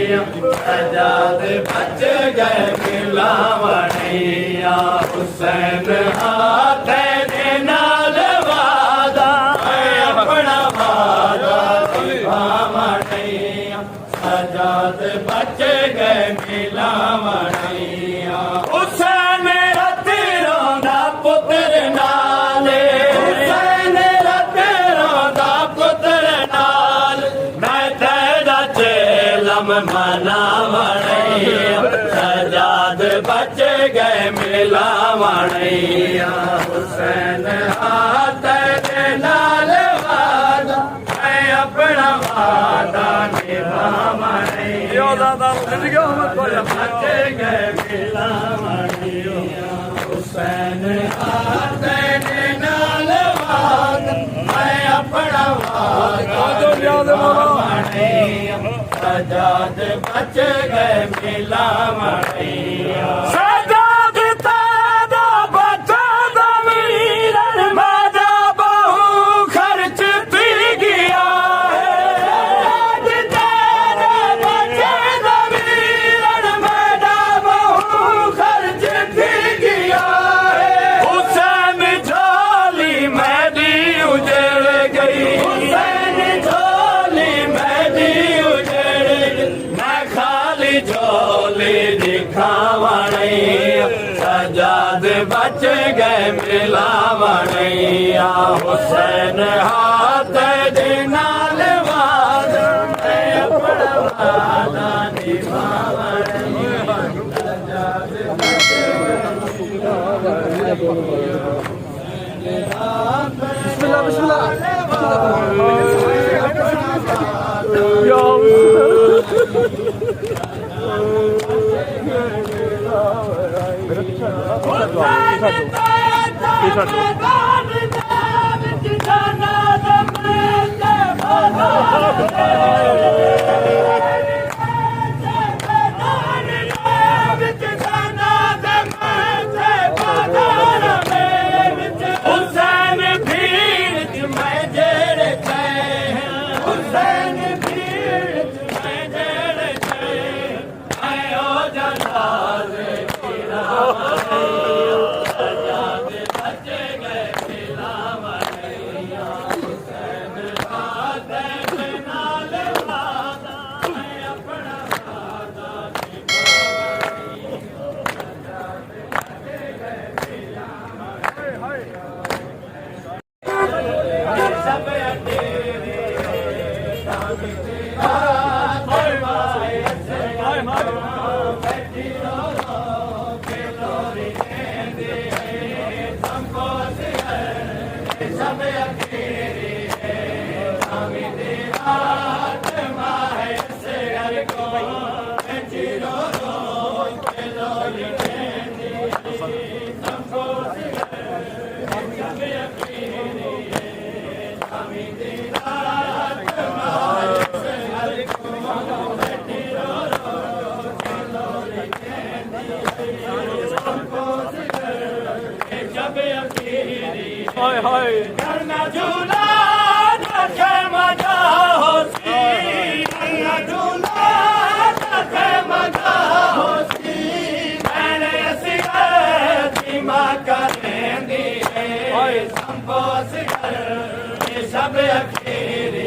आजाद बच गए मिलावणिया हुसैन हाथ दे नाल वादा अपना वादा निभावणिया आजाद बच गए मिलावणिया हुसैन रत रोंदा पुत्र नाले हुसैन रत रोंदा पुत्र नाल मैं तेरा चेलम मनावणिया आजाद बच गए मिलावणिया हुसैन हाथ दे नाल वादा मैं अपना वादा निभावणिया बच गए मिलावणिया हुसैन हाथ दे नाल वादा मैं अपना वादा निभावणिया आजाद बच गए मिलावणिया सजाद तादा बचा दमीरन मादा बहु खर्च थी गया है तादा बचा दमीरन मादा बहु खर्च थी गया है हुसैन झोली मेरी उजड़ गई हुसैन झोली मेरी झोली दिखावणिया आजाद बच गए मिलावणिया हुसैन हाथ दे नाल वादा मैं अपना वादा निभावणिया आजाद बच हुसैन भीड़ मैं जेड़ हुसैन भीड़ मैं जेड़ आयो जलाल आजाद बच गए मिलावणिया हुसैन हाथ दे नाल वादा मैं अपना वादा निभावणिया सब अकेले बैठी रो के लोरी देंदे हमको सब अकेले स्वामी दे आत्मा है से हर को बैठी रो के लोरी देंदे हमको सब अकेले स्वामी दे आत्मा है से हर को बैठी रो के लोरी देंदे हमको जब अकेले हाय हाय करना झूला के मजा होती करना झूला के मजा होती मैंने ऐसी माँ करेंदी है संपोष कर सब अकेले